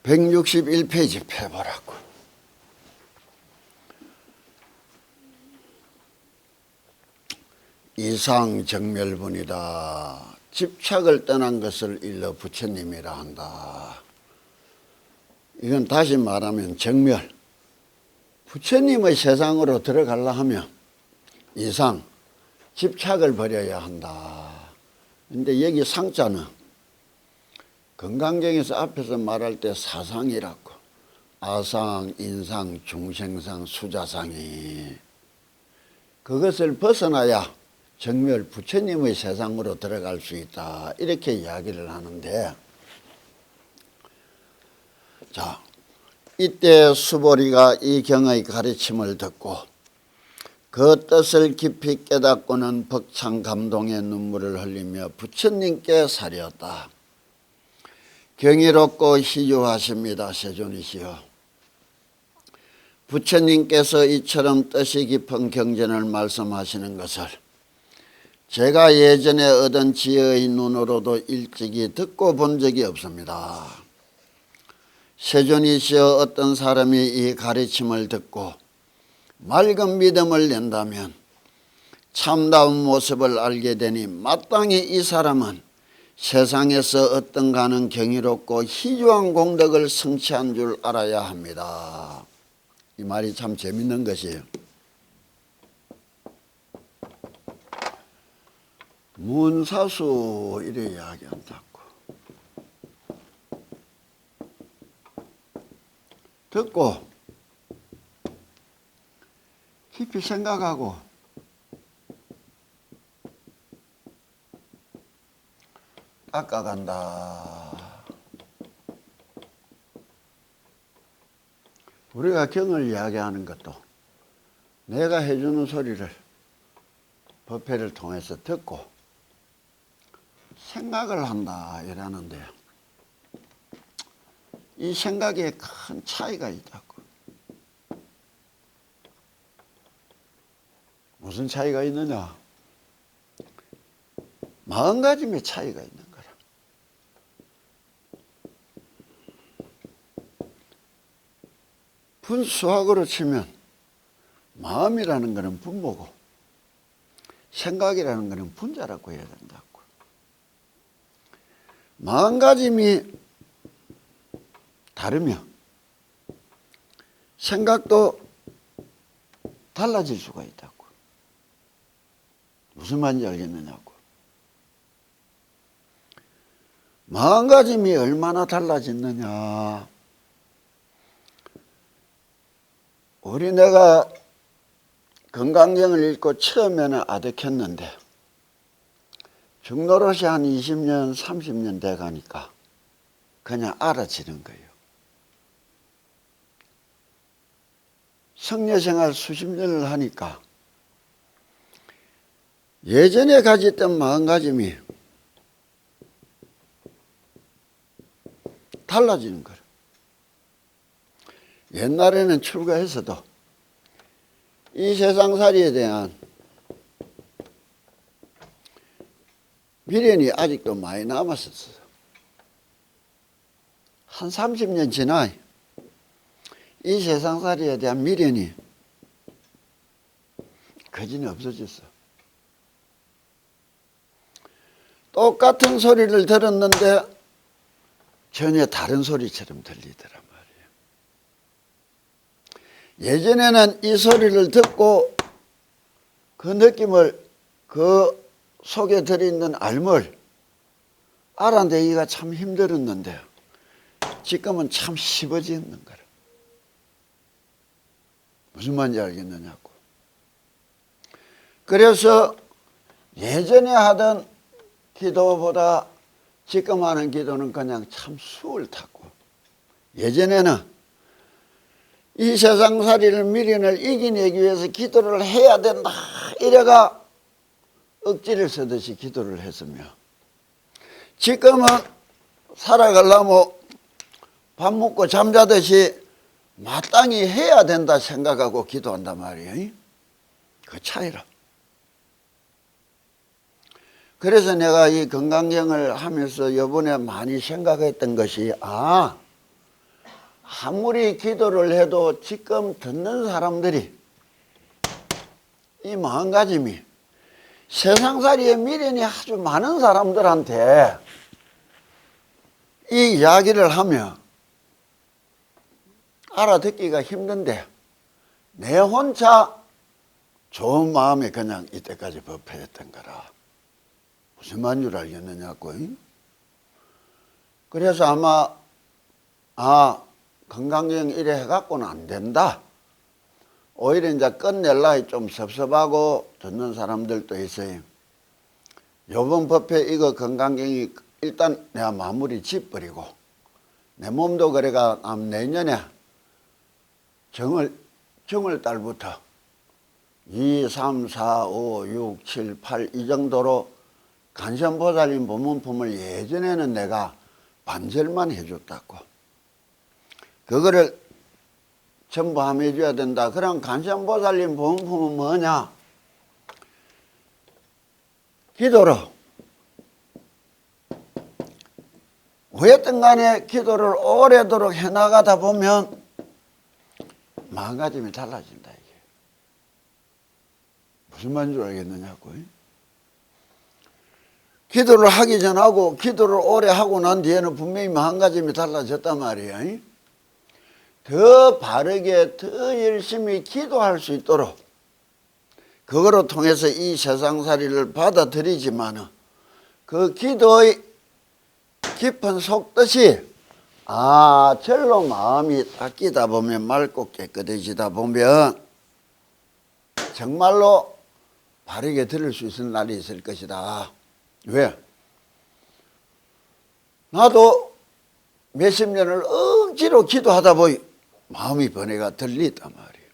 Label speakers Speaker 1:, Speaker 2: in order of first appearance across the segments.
Speaker 1: 161페이지 펴보라고. 이상정멸분이다. 집착을 떠난 것을 일러 부처님이라 한다. 이건 다시 말하면 정멸. 부처님의 세상으로 들어가려 하면 이상, 집착을 버려야 한다. 근데 여기 상자는 건강경에서 앞에서 말할 때 사상이라고. 아상, 인상, 중생상, 수자상이. 그것을 벗어나야 정멸 부처님의 세상으로 들어갈 수 있다. 이렇게 이야기를 하는데, 자, 이때 수보리가 이 경의 가르침을 듣고 그 뜻을 깊이 깨닫고는 벅찬 감동의 눈물을 흘리며 부처님께 사렸다. 경이롭고 희유하십니다. 세존이시여. 부처님께서 이처럼 뜻이 깊은 경전을 말씀하시는 것을 제가 예전에 얻은 지혜의 눈으로도 일찍이 듣고 본 적이 없습니다. 세존이시여, 어떤 사람이 이 가르침을 듣고 맑은 믿음을 낸다면 참다운 모습을 알게 되니 마땅히 이 사람은 세상에서 어떤가는 경이롭고 희유한 공덕을 성취한 줄 알아야 합니다. 이 말이 참 재밌는 것이에요. 문사수 이래 이야기한다고. 듣고 깊이 생각하고 닦아간다. 우리가 경을 이야기하는 것도 내가 해주는 소리를 법회를 통해서 듣고 생각을 한다 이라는데, 이 생각에 큰 차이가 있다고. 무슨 차이가 있느냐? 마음가짐의 차이가 있는 거라. 분수학으로 치면 마음이라는 것은 분모고 생각이라는 것은 분자라고 해야 된다고. 마음가짐이 다르면 생각도 달라질 수가 있다고. 무슨 말인지 알겠느냐고. 마음가짐이 얼마나 달라졌느냐. 우리 내가 건강경을 읽고 처음에는 아득했는데 중노릇이 한 20년 30년 돼 가니까 그냥 알아지는 거예요. 성녀생활 수십 년을 하니까 예전에 가졌던 마음가짐이 달라지는 거예요. 옛날에는 출가해서도 이 세상살이에 대한 미련이 아직도 많이 남았었어요. 한 30년 지나 이 세상살이에 대한 미련이 거진이 없어졌어. 똑같은 소리를 들었는데 전혀 다른 소리처럼 들리더란 말이에요. 예전에는 이 소리를 듣고 그 느낌을, 그 속에 들어있는 알물 알아내기가 참 힘들었는데 지금은 참 쉬워지는 거라. 무슨 말인지 알겠느냐고. 그래서 예전에 하던 기도보다 지금 하는 기도는 그냥 참 수월 탔고, 예전에는 이 세상살이를 미련을 이겨내기 위해서 기도를 해야 된다 이래가 억지를 쓰듯이 기도를 했으며, 지금은 살아가려면 밥 먹고 잠자듯이 마땅히 해야 된다 생각하고 기도한단 말이에요. 그 차이라. 그래서 내가 이 건강경을 하면서 이번에 많이 생각했던 것이, 아무리 기도를 해도 지금 듣는 사람들이 이 마음가짐이 세상살이의 미련이 아주 많은 사람들한테 이 이야기를 하면 알아듣기가 힘든데 내 혼자 좋은 마음에 그냥 이때까지 법회했던 거라. 무슨 말인 줄 알겠느냐고. 그래서 아마 건강경 이래 해갖고는 안 된다. 오히려 이제 끝낼라 좀 섭섭하고 듣는 사람들도 있어요. 요번 법회 이거 건강경이 일단 내가 마무리 짓버리고 내 몸도 그래가 내년에 정월 달부터 2, 3, 4, 5, 6, 7, 8 이 정도로 간선보살님 법문품을 예전에는 내가 반절만 해줬다고. 그거를 전부 함 해줘야 된다. 그럼 간선보살님 법문품은 뭐냐? 기도로 어쨌든 간에 기도를 오래도록 해나가다 보면 마음가짐이 달라진다. 이게 무슨 말인 줄 알겠느냐고. 기도를 하기 전하고 기도를 오래 하고 난 뒤에는 분명히 마음가짐이 달라졌단 말이에요. 더 바르게 더 열심히 기도할 수 있도록 그거로 통해서 이 세상살이를 받아들이지만 그 기도의 깊은 속뜻이 절로 마음이 닦이다 보면 맑고 깨끗해지다 보면 정말로 바르게 들을 수 있는 날이 있을 것이다. 왜? 나도 몇십 년을 억지로 기도하다 보니 마음이 변해가 들리단 말이에요.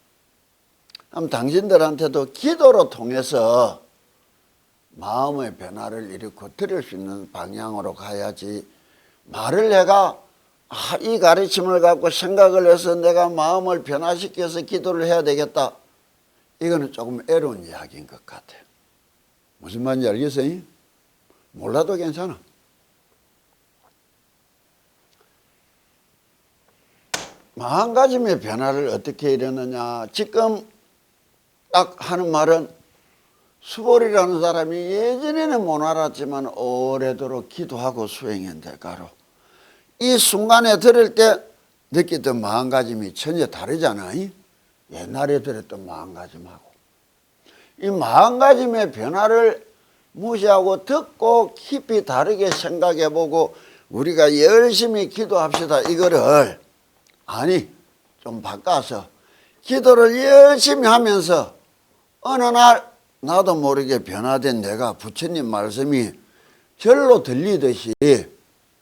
Speaker 1: 그럼 당신들한테도 기도로 통해서 마음의 변화를 일으켜 드릴 수 있는 방향으로 가야지 말을 내가 이 가르침을 갖고 생각을 해서 내가 마음을 변화시켜서 기도를 해야 되겠다. 이거는 조금 애로운 이야기인 것 같아요. 무슨 말인지 알겠어요? 몰라도 괜찮아. 마음가짐의 변화를 어떻게 이루느냐. 지금 딱 하는 말은 수보리라는 사람이 예전에는 못 알았지만 오래도록 기도하고 수행한 대가로 이 순간에 들을 때 느꼈던 마음가짐이 전혀 다르잖아. 옛날에 들었던 마음가짐하고. 이 마음가짐의 변화를 무시하고 듣고 깊이 다르게 생각해보고 우리가 열심히 기도합시다. 이거를 좀 바꿔서 기도를 열심히 하면서 어느 날 나도 모르게 변화된 내가 부처님 말씀이 절로 들리듯이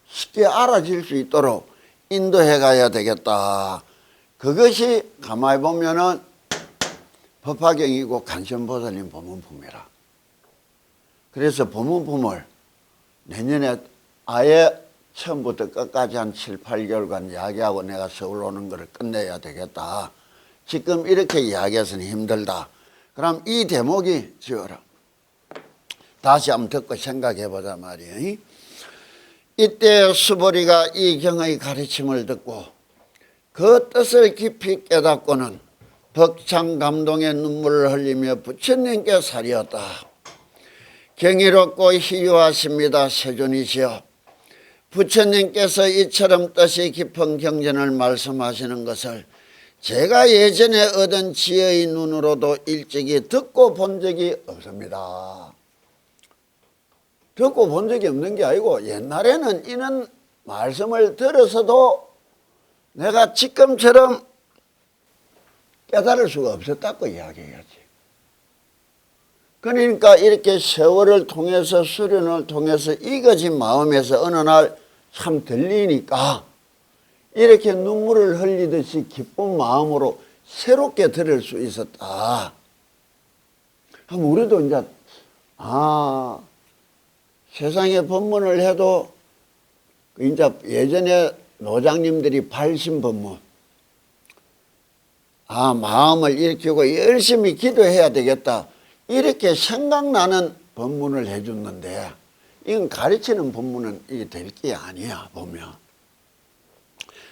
Speaker 1: 쉽게 알아질 수 있도록 인도해 가야 되겠다. 그것이 가만히 보면은 법화경이고 간선보살님 법문품이라. 그래서 법문품을 내년에 아예 처음부터 끝까지 한 7, 8개월간 이야기하고 내가 서울 오는 거를 끝내야 되겠다. 지금 이렇게 이야기해서는 힘들다. 그럼 이 대목이 지어라. 다시 한번 듣고 생각해보자 말이에요. 이때 수보리가 이 경의 가르침을 듣고 그 뜻을 깊이 깨닫고는 벅찬 감동의 눈물을 흘리며 부처님께 사리었다. 경이롭고 희유하십니다. 세존이시여. 부처님께서 이처럼 뜻이 깊은 경전을 말씀하시는 것을 제가 예전에 얻은 지혜의 눈으로도 일찍이 듣고 본 적이 없습니다. 듣고 본 적이 없는 게 아니고 옛날에는 이런 말씀을 들어서도 내가 지금처럼 깨달을 수가 없었다고 이야기해야지. 그러니까 이렇게 세월을 통해서 수련을 통해서 익어진 마음에서 어느 날 참 들리니까 이렇게 눈물을 흘리듯이 기쁜 마음으로 새롭게 들을 수 있었다. 그럼 우리도 이제 세상에 법문을 해도 이제 예전에 노장님들이 발신 법문 마음을 일으키고 열심히 기도해야 되겠다 이렇게 생각나는 법문을 해줬는데 이건 가르치는 법문은 이게 될 게 아니야 보면.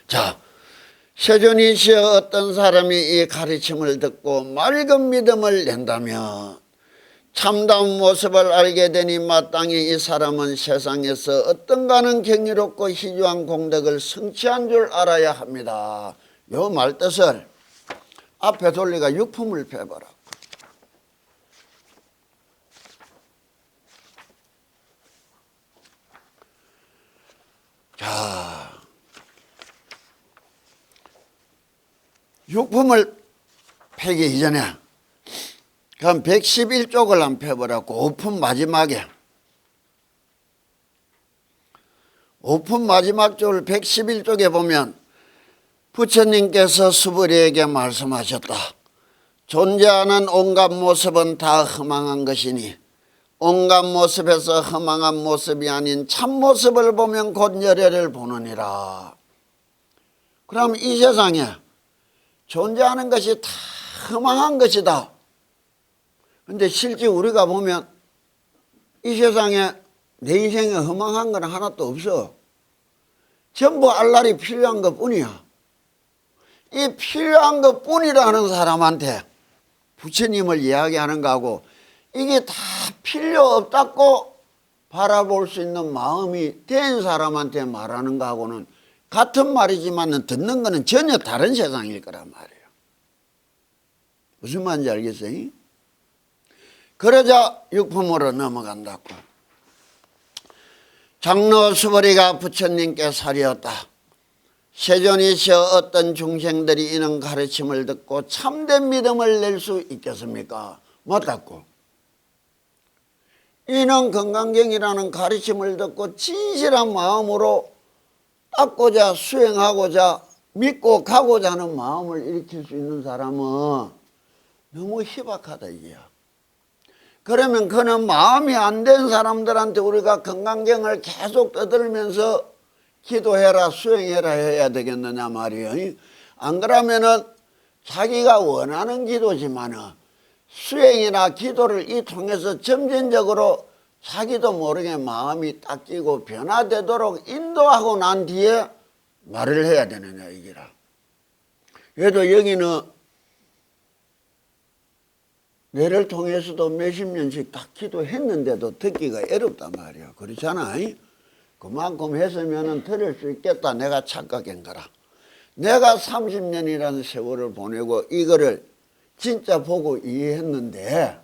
Speaker 1: 자, 세존이시여 어떤 사람이 이 가르침을 듣고 맑은 믿음을 낸다면 참다운 모습을 알게 되니 마땅히 이 사람은 세상에서 어떤가는 경이롭고 희귀한 공덕을 성취한 줄 알아야 합니다. 요 말뜻을 앞에 돌리가 육품을 펴보라. 자, 육품을 펴기 이전에 그럼 111쪽을 한 펴보라고. 5품 마지막에 5품 마지막 쪽을 111쪽에 보면 부처님께서 수부리에게 말씀하셨다. 존재하는 온갖 모습은 다 허망한 것이니 온갖 모습에서 허망한 모습이 아닌 참모습을 보면 곧 열애를 보느니라. 그럼 이 세상에 존재하는 것이 다 허망한 것이다. 근데 실제 우리가 보면 이 세상에 내 인생에 허망한 건 하나도 없어. 전부 알날이 필요한 것 뿐이야. 이 필요한 것 뿐이라는 사람한테 부처님을 이야기하는 거하고 이게 다 필요 없다고 바라볼 수 있는 마음이 된 사람한테 말하는 거하고는 같은 말이지만 듣는 거는 전혀 다른 세상일 거란 말이에요. 무슨 말인지 알겠어요? 그러자 육품으로 넘어간다고. 장로 수보리가 부처님께 사리었다. 세존이시여 어떤 중생들이 이런 가르침을 듣고 참된 믿음을 낼 수 있겠습니까? 맞다고. 이는 건강경이라는 가르침을 듣고 진실한 마음으로 닦고자 수행하고자 믿고 가고자 하는 마음을 일으킬 수 있는 사람은 너무 희박하다 이게야. 그러면 그는 마음이 안 된 사람들한테 우리가 건강경을 계속 떠들면서 기도해라 수행해라 해야 되겠느냐 말이에요. 안 그러면은 자기가 원하는 기도지만은 수행이나 기도를 이 통해서 점진적으로 자기도 모르게 마음이 닦이고 변화되도록 인도하고 난 뒤에 말을 해야 되느냐 이기라. 그래도 여기는 내를 통해서도 몇십 년씩 딱 기도했는데도 듣기가 어렵단 말이야. 그렇잖아. 그만큼 했으면 들을 수 있겠다 내가 착각한 거라. 내가 30년이라는 세월을 보내고 이거를 진짜 보고 이해했는데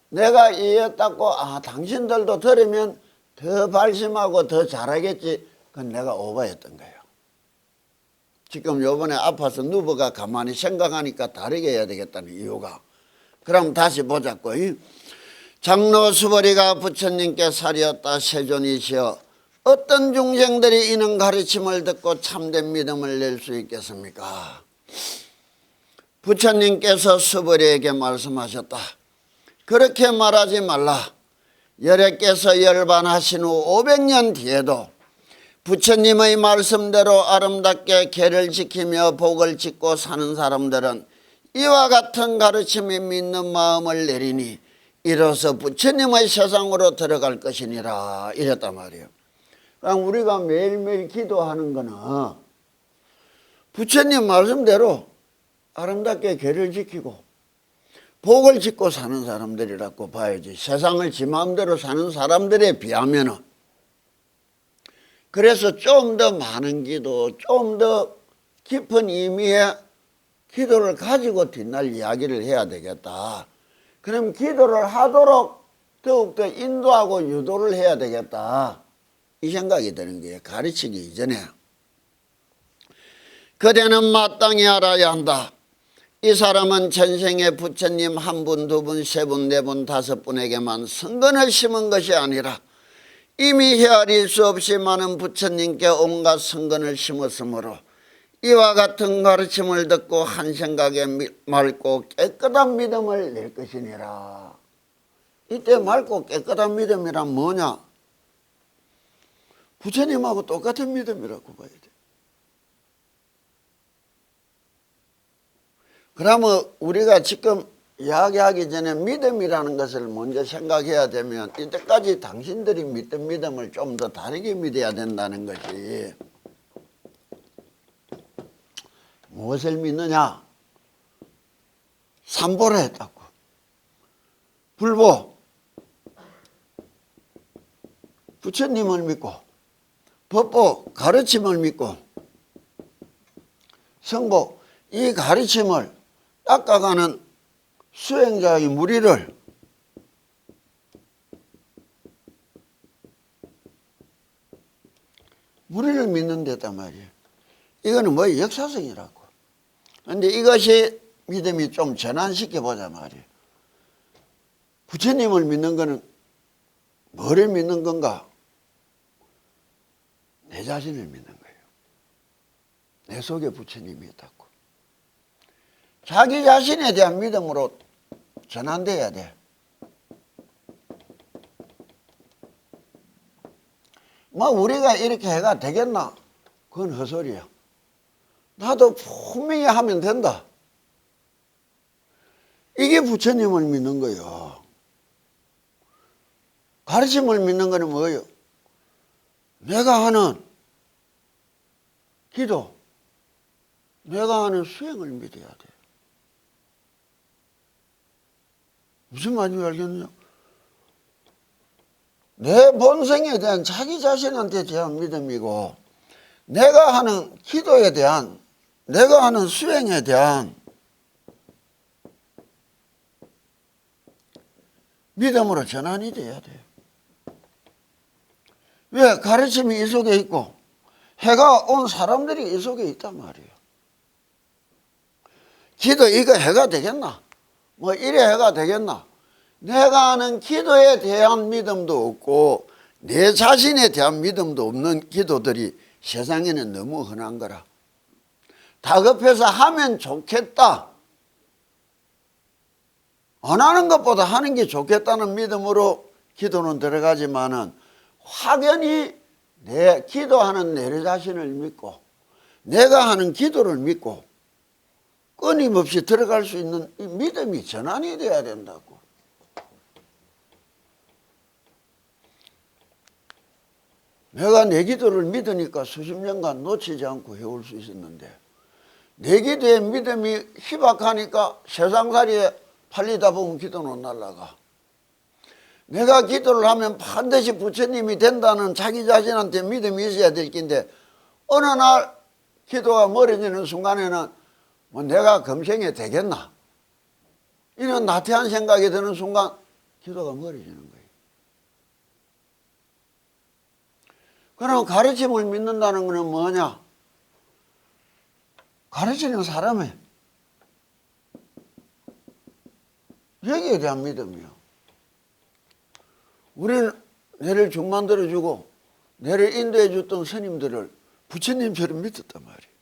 Speaker 1: 내가 이해했다고 당신들도 들으면 더 발심하고 더 잘하겠지. 그건 내가 오버했던 거예요. 지금 요번에 아파서 누버가 가만히 생각하니까 다르게 해야 되겠다는 이유가. 그럼 다시 보자고. 장로 수보리가 부처님께 사리었다. 세존이시여 어떤 중생들이 이는 가르침을 듣고 참된 믿음을 낼 수 있겠습니까? 부처님께서 수보리에게 말씀하셨다. 그렇게 말하지 말라. 열애께서 열반하신 후 500년 뒤에도 부처님의 말씀대로 아름답게 계를 지키며 복을 짓고 사는 사람들은 이와 같은 가르침에 믿는 마음을 내리니 이로써 부처님의 세상으로 들어갈 것이니라 이랬단 말이에요. 그럼 우리가 매일매일 기도하는 거는 부처님 말씀대로 아름답게 계를 지키고 복을 짓고 사는 사람들이라고 봐야지. 세상을 지 마음대로 사는 사람들에 비하면은. 그래서 좀 더 많은 기도, 좀 더 깊은 의미의 기도를 가지고 뒷날 이야기를 해야 되겠다. 그럼 기도를 하도록 더욱더 인도하고 유도를 해야 되겠다. 이 생각이 드는 거예요. 가르치기 이전에. 그대는 마땅히 알아야 한다. 이 사람은 전생에 부처님 한 분, 두 분, 세 분, 네 분, 다섯 분에게만 성근을 심은 것이 아니라 이미 헤아릴 수 없이 많은 부처님께 온갖 성근을 심었으므로 이와 같은 가르침을 듣고 한 생각에 맑고 깨끗한 믿음을 낼 것이니라. 이때 맑고 깨끗한 믿음이란 뭐냐? 부처님하고 똑같은 믿음이라고 봐야 돼. 그러면 우리가 지금 이야기하기 전에 믿음이라는 것을 먼저 생각해야 되면 이때까지 당신들이 믿던 믿음을 좀 더 다르게 믿어야 된다는 것이. 무엇을 믿느냐? 삼보를 했다고. 불보, 부처님을 믿고, 법보, 가르침을 믿고, 성보, 이 가르침을 닦아가는 수행자의 무리를 믿는 데단 말이에요. 이거는 뭐 역사성이라고. 그런데 이것이 믿음이 좀 전환시켜 보자 말이에요. 부처님을 믿는 거는 뭐를 믿는 건가? 내 자신을 믿는 거예요. 내 속에 부처님이 있다고. 자기 자신에 대한 믿음으로 전환돼야 돼. 뭐 우리가 이렇게 해가 되겠나? 그건 헛소리야. 나도 분명히 하면 된다. 이게 부처님을 믿는 거예요. 가르침을 믿는 거는 뭐예요? 내가 하는 기도, 내가 하는 수행을 믿어야 돼. 무슨 말인지 알겠느냐? 내 본성에 대한 자기 자신한테 대한 믿음이고, 내가 하는 기도에 대한, 내가 하는 수행에 대한 믿음으로 전환이 돼야 돼요. 왜? 가르침이 이 속에 있고 해가 온 사람들이 이 속에 있단 말이에요. 기도 이거 해가 되겠나? 뭐 이래 해가 되겠나? 내가 하는 기도에 대한 믿음도 없고 내 자신에 대한 믿음도 없는 기도들이 세상에는 너무 흔한 거라. 다급해서 하면 좋겠다. 안 하는 것보다 하는 게 좋겠다는 믿음으로 기도는 들어가지만은 확연히 내 기도하는 내 자신을 믿고 내가 하는 기도를 믿고 끊임없이 들어갈 수 있는 이 믿음이 전환이 돼야 된다고. 내가 내 기도를 믿으니까 수십 년간 놓치지 않고 해올 수 있었는데 내 기도에 믿음이 희박하니까 세상살이에 팔리다 보면 기도는 날라가. 내가 기도를 하면 반드시 부처님이 된다는 자기 자신한테 믿음이 있어야 될 텐데 어느 날 기도가 멀어지는 순간에는 뭐 내가 금생에 되겠나? 이런 나태한 생각이 드는 순간 기도가 멀어지는 거예요. 그럼 가르침을 믿는다는 것은 뭐냐? 가르치는 사람에 여기에 대한 믿음이요. 우리는 내를 중 만들어주고 내를 인도해 줬던 스님들을 부처님처럼 믿었단 말이에요.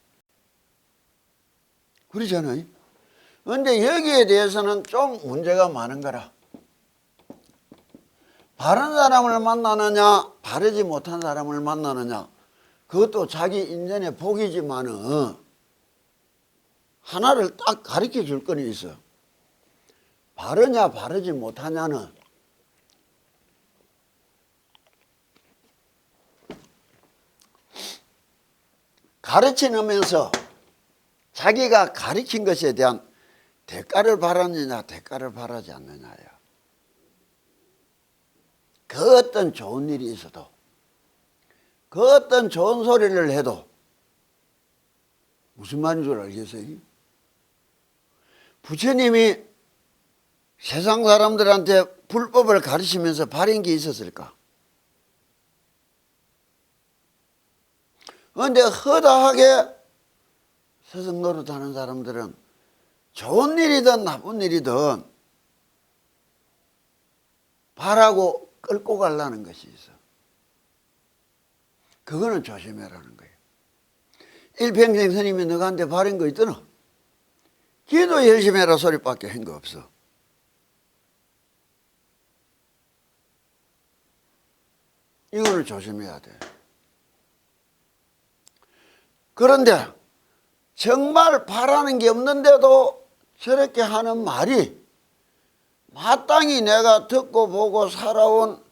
Speaker 1: 그러잖아요. 그런데 여기에 대해서는 좀 문제가 많은 거라. 바른 사람을 만나느냐 바르지 못한 사람을 만나느냐 그것도 자기 인연의 복이지만은 하나를 딱 가르쳐 줄 건 있어. 바르냐 바르지 못하냐는 가르치면서 자기가 가르친 것에 대한 대가를 바랐느냐 대가를 바라지 않느냐예요. 그 어떤 좋은 일이 있어도 그 어떤 좋은 소리를 해도 무슨 말인 줄 알겠어요? 부처님이 세상 사람들한테 불법을 가르치면서 바른 게 있었을까? 그런데 허다하게 세상 노릇하는 사람들은 좋은 일이든 나쁜 일이든 바라고 끌고 가려는 것이 있어. 그거는 조심해라는 거예요. 일평생 스님이 너한테 바른 거 있더나? 기도 열심히 해라 소리밖에 한 거 없어. 이거는 조심해야 돼. 그런데 정말 바라는 게 없는데도 저렇게 하는 말이 마땅히 내가 듣고 보고 살아온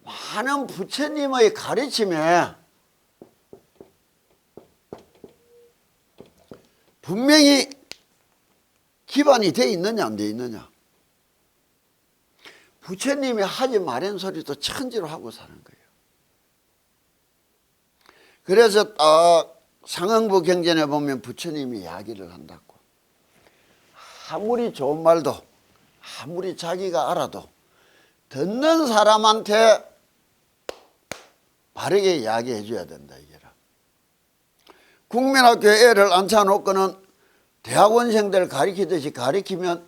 Speaker 1: 많은 부처님의 가르침에 분명히 기반이 돼 있느냐 안 돼 있느냐. 부처님이 하지 말한 소리도 천지로 하고 사는 거예요. 그래서 딱 상응부 경전에 보면 부처님이 이야기를 한다고. 아무리 좋은 말도 아무리 자기가 알아도 듣는 사람한테 바르게 이야기해 줘야 된다 이게라. 국민학교에 애를 앉혀놓고는 대학원생들 가르치듯이 가르치면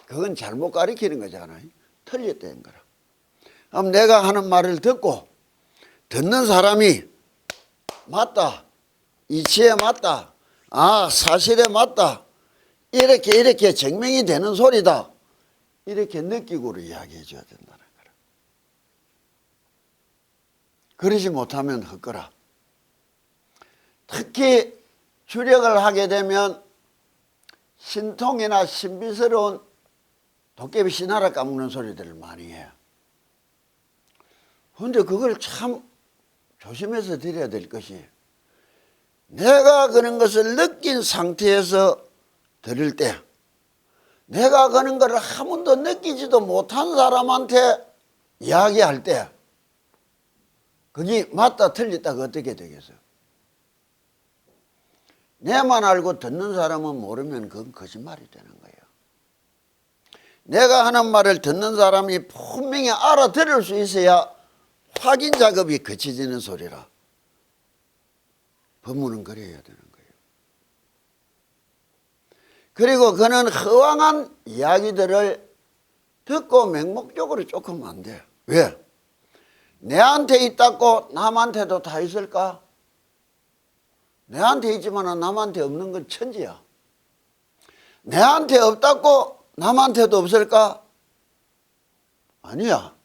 Speaker 1: 그건 잘못 가르치는 거잖아요. 틀렸다는 거라. 그럼 내가 하는 말을 듣고 듣는 사람이 맞다, 이치에 맞다, 아 사실에 맞다, 이렇게 증명이 되는 소리다, 이렇게 느끼고로 이야기해 줘야 된다는 거라. 그러지 못하면 헛거라. 특히 주력을 하게 되면 신통이나 신비스러운 도깨비 신하라 까먹는 소리들을 많이 해요. 그런데 그걸 참 조심해서 드려야 될 것이, 내가 그런 것을 느낀 상태에서 들을 때, 내가 그런 것을 한 번도 느끼지도 못한 사람한테 이야기할 때 그게 맞다 틀렸다가 어떻게 되겠어요? 내만 알고 듣는 사람은 모르면 그건 거짓말이 되는 거예요. 내가 하는 말을 듣는 사람이 분명히 알아들을 수 있어야 확인 작업이 거쳐지는 소리라. 법문은 그래야 되는 거예요. 그리고 그는 허황한 이야기들을 듣고 맹목적으로 쫓으면 안 돼. 왜? 내한테 있다고 남한테도 다 있을까? 내한테 있지만 남한테 없는 건 천지야. 내한테 없다고 남한테도 없을까? 아니야.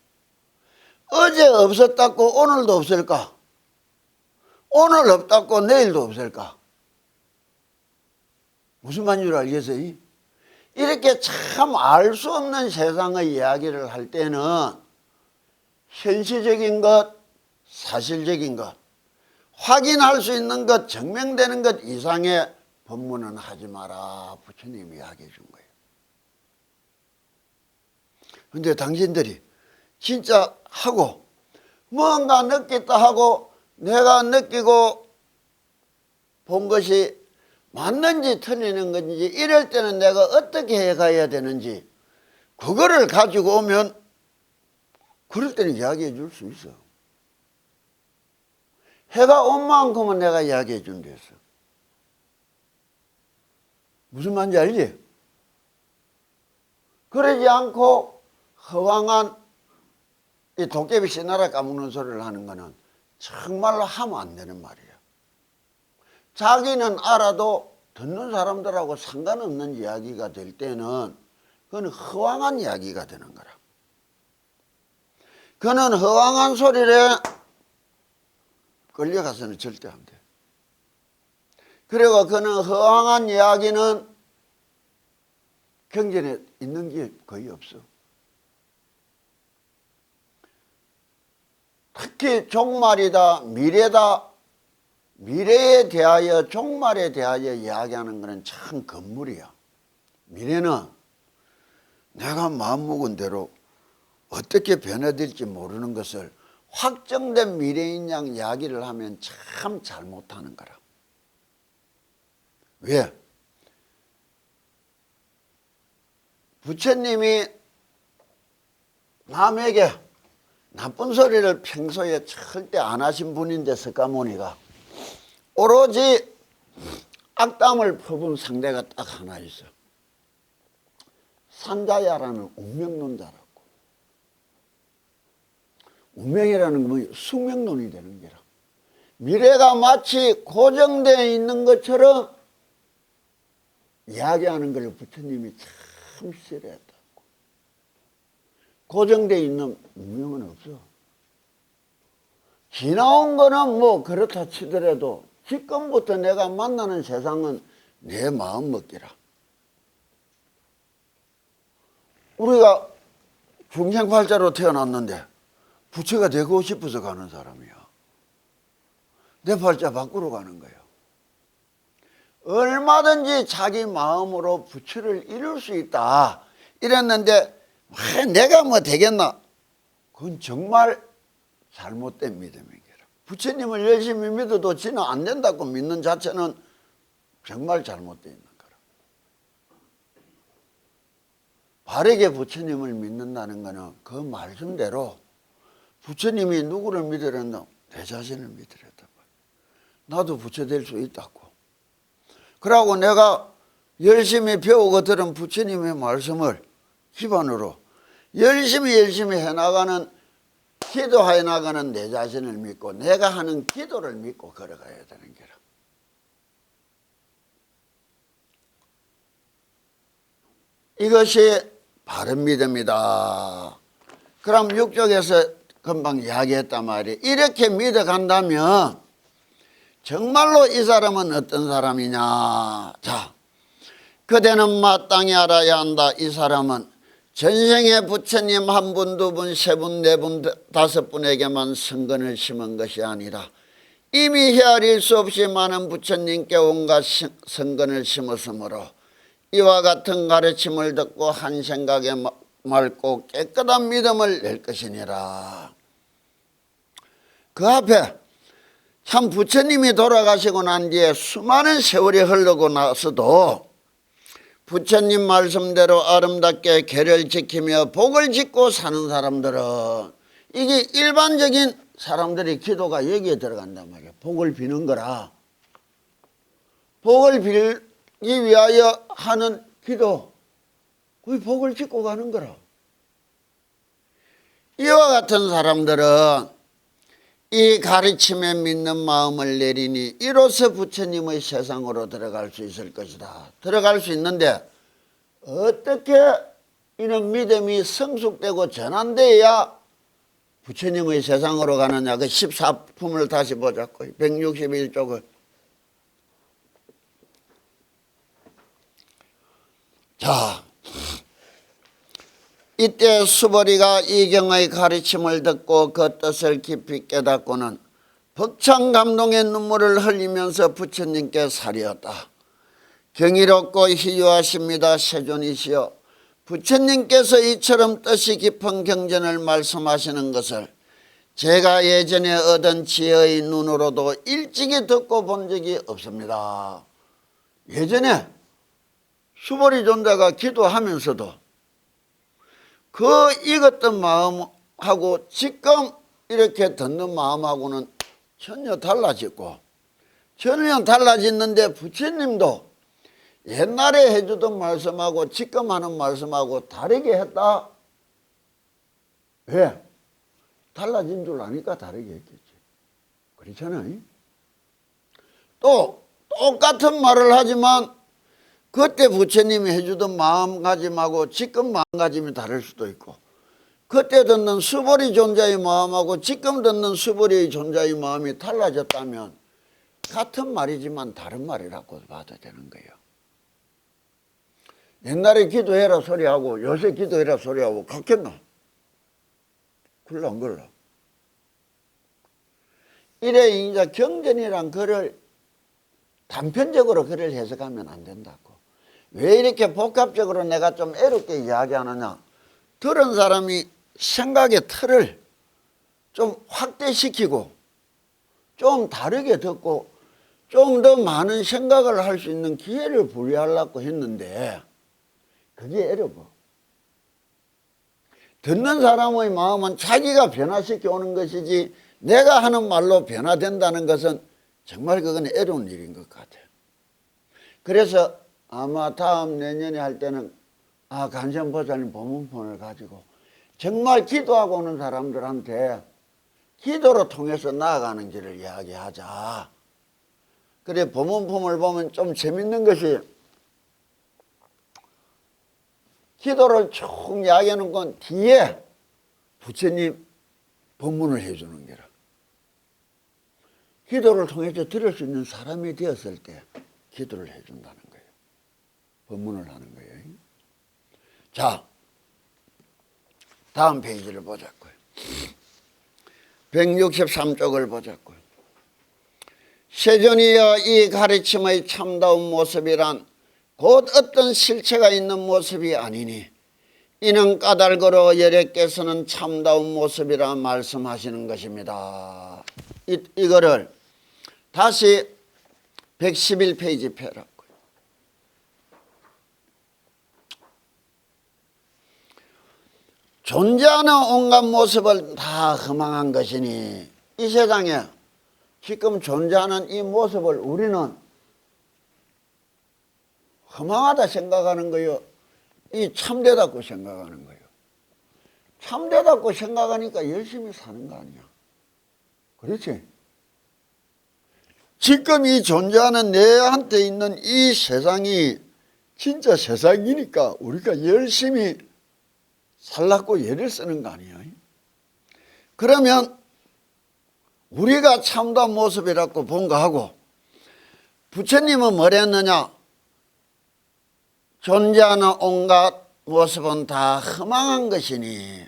Speaker 1: 어제 없었다고 오늘도 없을까? 오늘 없다고 내일도 없을까? 무슨 말인지 알겠어요? 이렇게 참 알 수 없는 세상의 이야기를 할 때는 현실적인 것, 사실적인 것, 확인할 수 있는 것, 증명되는 것 이상의 법문은 하지 마라. 부처님이 이야기해 준 거예요. 그런데 당신들이 진짜 하고 뭔가 느꼈다 하고 내가 느끼고 본 것이 맞는지 틀리는 건지 이럴 때는 내가 어떻게 해가야 되는지 그거를 가지고 오면 그럴 때는 이야기해 줄 수 있어. 해가 온 만큼은 내가 이야기해 준댔어. 무슨 말인지 알지? 그러지 않고 허황한 이 도깨비 신나라 까먹는 소리를 하는 거는 정말로 하면 안 되는 말이야. 자기는 알아도 듣는 사람들하고 상관없는 이야기가 될 때는 그건 허황한 이야기가 되는 거라. 그는 허황한 소리에 끌려가서는 절대 안 돼. 그리고 그는 허황한 이야기는 경전에 있는 게 거의 없어. 특히 종말이다, 미래다, 미래에 대하여, 종말에 대하여 이야기하는 것은 참 건물이야. 미래는 내가 마음먹은 대로 어떻게 변화될지 모르는 것을 확정된 미래인 양 이야기를 하면 참 잘못하는 거라. 왜? 부처님이 남에게 나쁜 소리를 평소에 절대 안 하신 분인데 석가모니가 오로지 악담을 퍼본 상대가 딱 하나 있어. 산자야라는 운명론자라고. 운명이라는 건 숙명론이 되는 거라. 미래가 마치 고정되어 있는 것처럼 이야기하는 걸 부처님이 참 싫어했다고. 고정되어 있는 운명은 없어. 지나온 거는 뭐 그렇다 치더라도 지금부터 내가 만나는 세상은 내 마음 먹기라. 우리가 중생팔자로 태어났는데 부처가 되고 싶어서 가는 사람이야. 내 팔자 밖으로 가는 거야. 얼마든지 자기 마음으로 부처를 이룰 수 있다 이랬는데 왜 내가 뭐 되겠나? 그건 정말 잘못된 믿음이에요. 부처님을 열심히 믿어도 지는 안 된다고 믿는 자체는 정말 잘못되어 있는 거라. 바르게 부처님을 믿는다는 것은 그 말씀대로 부처님이 누구를 믿으랬나? 내 자신을 믿으랬단 말이야. 나도 부처 될 수 있다고. 그러고 내가 열심히 배우고 들은 부처님의 말씀을 기반으로 열심히 해나가는, 기도해 나가는 내 자신을 믿고 내가 하는 기도를 믿고 걸어가야 되는 거라. 이것이 바른 믿음이다. 그럼 6쪽에서 금방 이야기했단 말이에요. 이렇게 믿어간다면 정말로 이 사람은 어떤 사람이냐. 자, 그대는 마땅히 알아야 한다. 이 사람은 전생에 부처님 한 분, 두 분, 세 분, 네 분, 다섯 분에게만 성근을 심은 것이 아니라 이미 헤아릴 수 없이 많은 부처님께 온갖 성근을 심었으므로 이와 같은 가르침을 듣고 한 생각에 맑고 깨끗한 믿음을 낼 것이니라. 그 앞에 참 부처님이 돌아가시고 난 뒤에 수많은 세월이 흐르고 나서도 부처님 말씀대로 아름답게 계를 지키며 복을 짓고 사는 사람들은, 이게 일반적인 사람들의 기도가 여기에 들어간단 말이에요. 복을 비는 거라. 복을 빌기 위하여 하는 기도, 그 복을 짓고 가는 거라. 이와 같은 사람들은 이 가르침에 믿는 마음을 내리니 이로써 부처님의 세상으로 들어갈 수 있을 것이다. 들어갈 수 있는데 어떻게 이런 믿음이 성숙되고 전환되어야 부처님의 세상으로 가느냐. 그 14품을 다시 보자고. 161쪽을. 자, 이때 수보리가 이경의 가르침을 듣고 그 뜻을 깊이 깨닫고는 벅찬 감동의 눈물을 흘리면서 부처님께 사리었다. 경이롭고 희유하십니다. 세존이시여, 부처님께서 이처럼 뜻이 깊은 경전을 말씀하시는 것을 제가 예전에 얻은 지혜의 눈으로도 일찍이 듣고 본 적이 없습니다. 예전에 수보리 존자가 기도하면서도 그 익었던 마음하고 지금 이렇게 듣는 마음하고는 전혀 달라졌고, 전혀 달라졌는데 부처님도 옛날에 해주던 말씀하고 지금 하는 말씀하고 다르게 했다. 왜? 달라진 줄 아니까 다르게 했겠지. 그렇잖아요. 또 똑같은 말을 하지만 그때 부처님이 해주던 마음가짐하고 지금 마음가짐이 다를 수도 있고, 그때 듣는 수보리 존자의 마음하고 지금 듣는 수보리 존자의 마음이 달라졌다면 같은 말이지만 다른 말이라고 봐도 되는 거예요. 옛날에 기도해라 소리하고 요새 기도해라 소리하고 같겠나? 그걸로 안 걸러. 이래 이제 경전이란 글을 단편적으로 글을 해석하면 안 된다고. 왜 이렇게 복합적으로 내가 좀 애롭게 이야기하느냐. 들은 사람이 생각의 틀을 좀 확대시키고 좀 다르게 듣고 좀 더 많은 생각을 할 수 있는 기회를 부여하려고 했는데 그게 어려워. 듣는 사람의 마음은 자기가 변화시켜 오는 것이지 내가 하는 말로 변화된다는 것은 정말 그건 어려운 일인 것 같아요. 그래서 아마 다음 내년에 할 때는 간선보살님 법문폰을 가지고 정말 기도하고 오는 사람들한테 기도로 통해서 나아가는 길을 이야기하자. 그래, 법문품을 보면 좀 재밌는 것이 기도를 쭉 이야기하는 건 뒤에 부처님 법문을 해주는 게라. 기도를 통해서 들을 수 있는 사람이 되었을 때 기도를 해준다는 거예요. 법문을 하는 거예요. 자, 다음 페이지를 보자고요. 163쪽을 보자고요. 세존이여 이 가르침의 참다운 모습이란 곧 어떤 실체가 있는 모습이 아니니 이는 까닭으로 여러께서는 참다운 모습이라 말씀하시는 것입니다. 이거를 다시 111페이지 펴라고요. 존재하는 온갖 모습을 다 허망한 것이니 이 세상에 지금 존재하는 이 모습을 우리는 허망하다 생각하는 거요, 이 참되다고 생각하는 거예요. 참되다고 생각하니까 열심히 사는 거 아니야. 그렇지? 지금 이 존재하는 내한테 있는 이 세상이 진짜 세상이니까 우리가 열심히 살라고 예를 쓰는 거 아니에요. 그러면 우리가 참다운 모습이라고 본 거하고 부처님은 뭐라 했느냐? 존재하는 온갖 모습은 다 허망한 것이니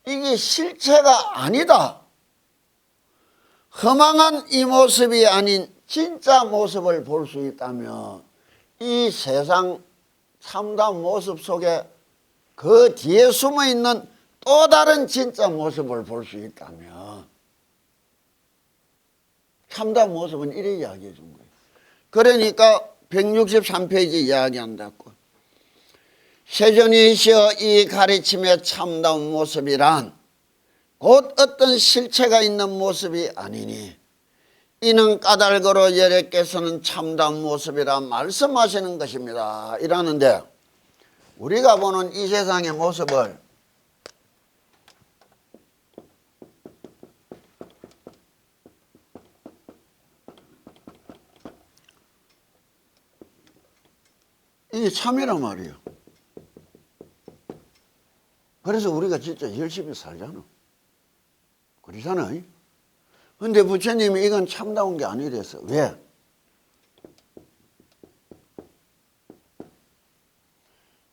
Speaker 1: 이게 실체가 아니다. 허망한 이 모습이 아닌 진짜 모습을 볼 수 있다면 이 세상 참다운 모습 속에 그 뒤에 숨어있는 또 다른 진짜 모습을 볼 수 있다면 참다운 모습은 이래 이야기해 준 거예요. 그러니까 163페이지 이야기한다고. 세존이시여 이 가르침의 참다운 모습이란 곧 어떤 실체가 있는 모습이 아니니 이는 까닭으로 여러께서는 참다운 모습이라 말씀하시는 것입니다. 이라는데 우리가 보는 이 세상의 모습을 이게 참이란 말이에요. 그래서 우리가 진짜 열심히 살잖아. 그러잖아. 근데 부처님이 이건 참다운 게 아니랬어. 왜?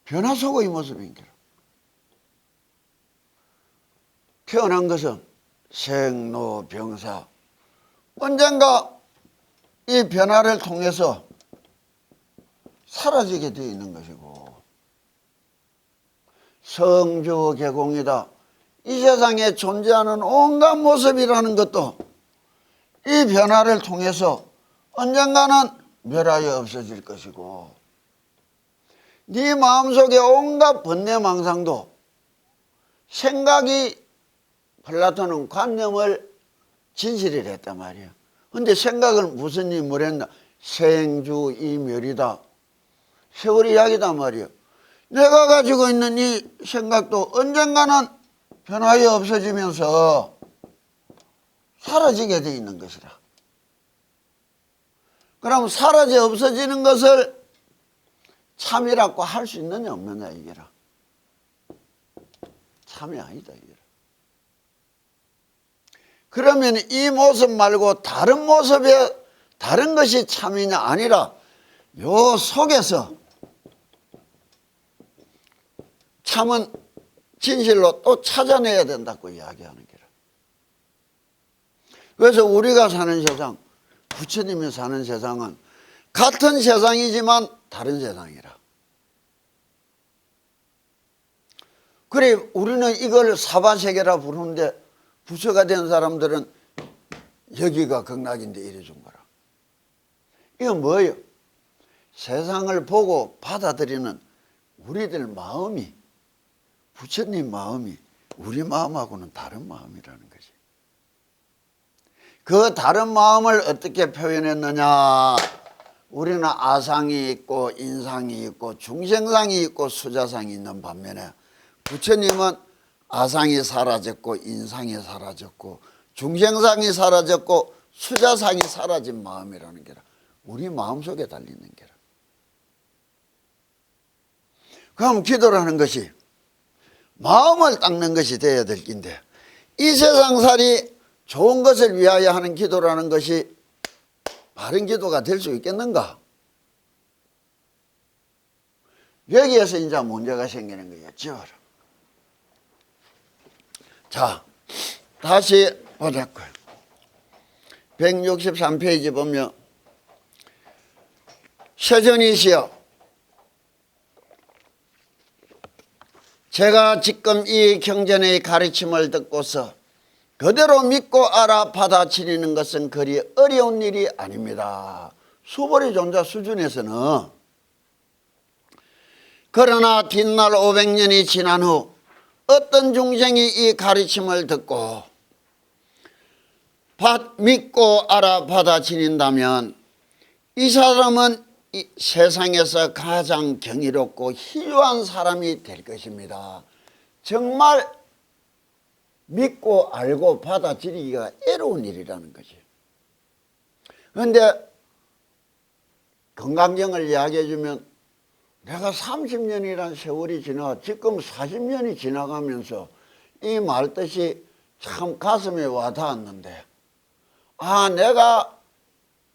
Speaker 1: 변화 속의 모습인기라. 태어난 것은 생로병사. 언젠가 이 변화를 통해서 사라지게 되어 있는 것이고 성주개공이다. 이 세상에 존재하는 온갖 모습이라는 것도 이 변화를 통해서 언젠가는 멸하여 없어질 것이고 네 마음속에 온갖 번뇌망상도 생각이 플라톤은 관념을 진실이라 했단 말이야. 근데 생각을 무슨 일이 뭐랬나? 생주이멸이다. 세월이 약이다 말이야. 내가 가지고 있는 이 생각도 언젠가는 변화에 없어지면서 사라지게 돼 있는 것이라. 그럼 사라져 없어지는 것을 참이라고 할 수 있느냐 없느냐 이게라. 참이 아니다 이게라. 그러면 이 모습 말고 다른 모습에 다른 것이 참이냐 아니라 요 속에서 참은 진실로 또 찾아내야 된다고 이야기하는 게라. 그래서 우리가 사는 세상, 부처님이 사는 세상은 같은 세상이지만 다른 세상이라. 그래 우리는 이걸 사바세계라 부르는데 부처가 된 사람들은 여기가 극락인데 이래 준 거라. 이건 뭐예요? 세상을 보고 받아들이는 우리들 마음이 부처님 마음이 우리 마음하고는 다른 마음이라는 거지. 그 다른 마음을 어떻게 표현했느냐? 우리는 아상이 있고 인상이 있고 중생상이 있고 수자상이 있는 반면에 부처님은 아상이 사라졌고 인상이 사라졌고 중생상이 사라졌고 수자상이 사라진 마음이라는 게라. 우리 마음속에 달리는 게라. 그럼 기도라는 것이 마음을 닦는 것이 되어야 될 긴데 이 세상살이 좋은 것을 위하여 하는 기도라는 것이 바른 기도가 될 수 있겠는가? 여기에서 이제 문제가 생기는 거겠죠. 자, 다시 보자고요. 163페이지 보면 세전이시여 제가 지금 이 경전의 가르침을 듣고서 그대로 믿고 알아 받아들이는 것은 그리 어려운 일이 아닙니다. 수벌이 존자 수준에서는. 그러나 뒷날 500년이 지난 후 어떤 중생이 이 가르침을 듣고 믿고 알아 받아들인다면 이 사람은 이 세상에서 가장 경이롭고 희유한 사람이 될 것입니다. 정말 믿고 알고 받아들이기가 어려운 일이라는 거지. 그런데 건강경을 이야기해 주면 내가 30년이란 세월이 지나 지금 40년이 지나가면서 이 말뜻이 참 가슴에 와닿았는데, 아, 내가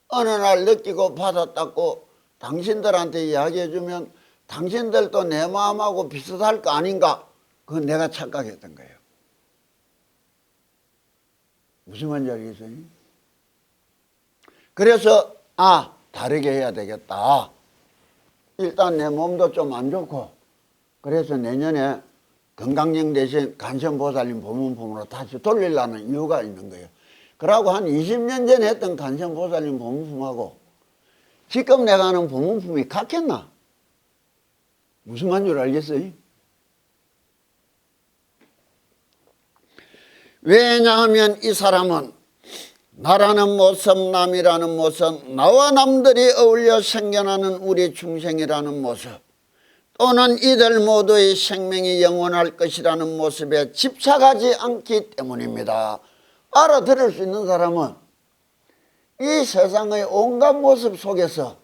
Speaker 1: 어느 날 느끼고 받았다고 당신들한테 이야기해 주면 당신들도 내 마음하고 비슷할 거 아닌가? 그건 내가 착각했던 거예요. 무슨 말인지 알겠어요? 그래서 다르게 해야 되겠다. 일단 내 몸도 좀 안 좋고, 그래서 내년에 건강령 대신 간선보살님 법문품으로 다시 돌리려는 이유가 있는 거예요. 그러고 한 20년 전에 했던 간선보살님 법문품하고 지금 내가 하는 법문품이 같겠나? 무슨 말인 줄 알겠어요? 왜냐하면 이 사람은 나라는 모습, 남이라는 모습, 나와 남들이 어울려 생겨나는 우리 중생이라는 모습, 또는 이들 모두의 생명이 영원할 것이라는 모습에 집착하지 않기 때문입니다. 알아들을 수 있는 사람은 이 세상의 온갖 모습 속에서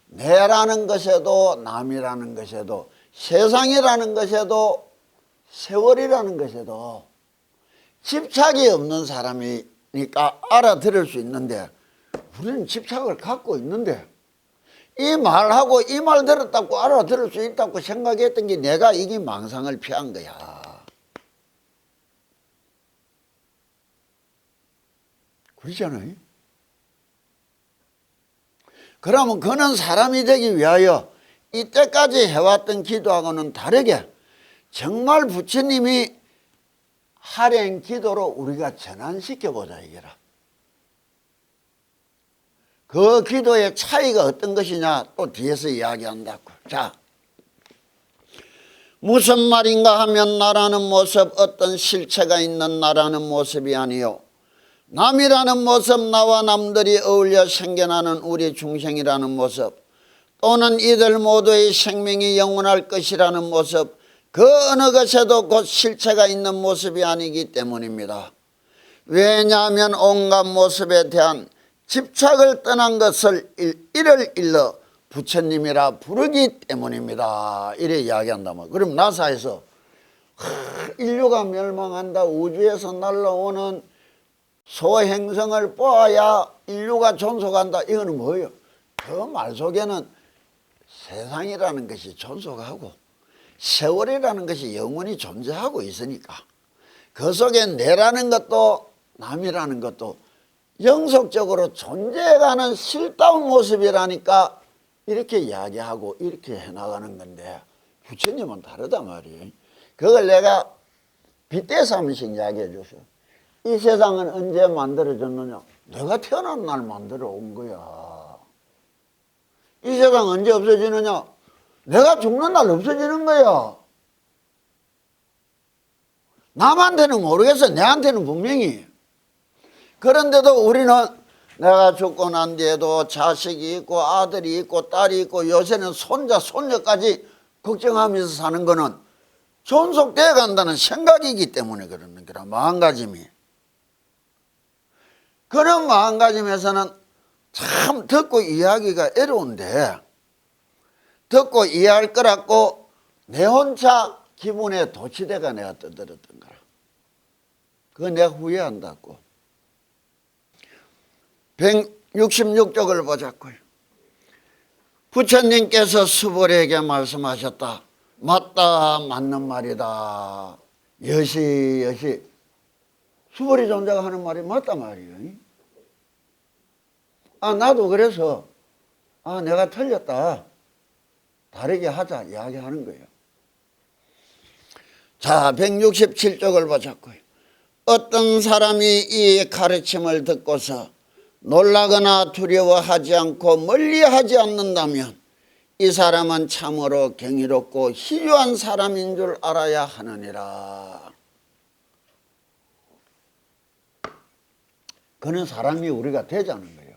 Speaker 1: 내라는 것에도 남이라는 것에도 세상이라는 것에도 세월이라는 것에도 집착이 없는 사람이니까 알아들을 수 있는데, 우리는 집착을 갖고 있는데 이 말하고 이 말 들었다고 알아들을 수 있다고 생각했던 게 내가 이게 망상을 피한 거야. 그렇잖아요. 그러면 그는 사람이 되기 위하여 이때까지 해왔던 기도하고는 다르게 정말 부처님이 하랜 기도로 우리가 전환시켜보자 이거라. 그 기도의 차이가 어떤 것이냐 또 뒤에서 이야기한다고. 자, 무슨 말인가 하면 나라는 모습, 어떤 실체가 있는 나라는 모습이 아니요 남이라는 모습, 나와 남들이 어울려 생겨나는 우리 중생이라는 모습, 또는 이들 모두의 생명이 영원할 것이라는 모습, 그 어느 것에도 곧 실체가 있는 모습이 아니기 때문입니다. 왜냐하면 온갖 모습에 대한 집착을 떠난 것을 이를 일러 부처님이라 부르기 때문입니다. 이래 이야기한다면, 그럼 나사에서 인류가 멸망한다, 우주에서 날라오는 소행성을 보아야 인류가 존속한다, 이거는 뭐예요? 그 말 속에는 세상이라는 것이 존속하고 세월이라는 것이 영원히 존재하고 있으니까 그 속에 내라는 것도 남이라는 것도 영속적으로 존재해가는 실다운 모습이라니까 이렇게 이야기하고 이렇게 해나가는 건데, 부처님은 다르단 말이에요. 그걸 내가 빗대서 한 번씩 이야기해 줬어요. 이 세상은 언제 만들어졌느냐? 내가 태어난 날 만들어 온 거야. 이 세상 언제 없어지느냐? 내가 죽는 날 없어지는 거야. 남한테는 모르겠어. 내한테는 분명히. 그런데도 우리는 내가 죽고 난 뒤에도 자식이 있고 아들이 있고 딸이 있고 요새는 손자 손녀까지 걱정하면서 사는 거는 존속되어 간다는 생각이기 때문에 그러는 거라. 마음가짐이. 그런 마음가짐에서는 참 듣고 이해하기가 어려운데, 듣고 이해할 거라고 내 혼자 기분에 도취돼가 내가 떠들었던 거라. 그거 내가 후회한다고. 166쪽을 보자고요. 부처님께서 수벌에게 말씀하셨다. 맞다, 맞는 말이다. 여시 수벌이 존재가 하는 말이 맞다 말이에요. 나도 그래서 내가 틀렸다. 다르게 하자 이야기하는 거예요. 자, 167쪽을 보자고요. 어떤 사람이 이 가르침을 듣고서 놀라거나 두려워하지 않고 멀리하지 않는다면 이 사람은 참으로 경이롭고 희유한 사람인 줄 알아야 하느니라. 그런 사람이 우리가 되자는 거예요.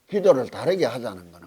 Speaker 1: 기도를 다르게 하자는 거는.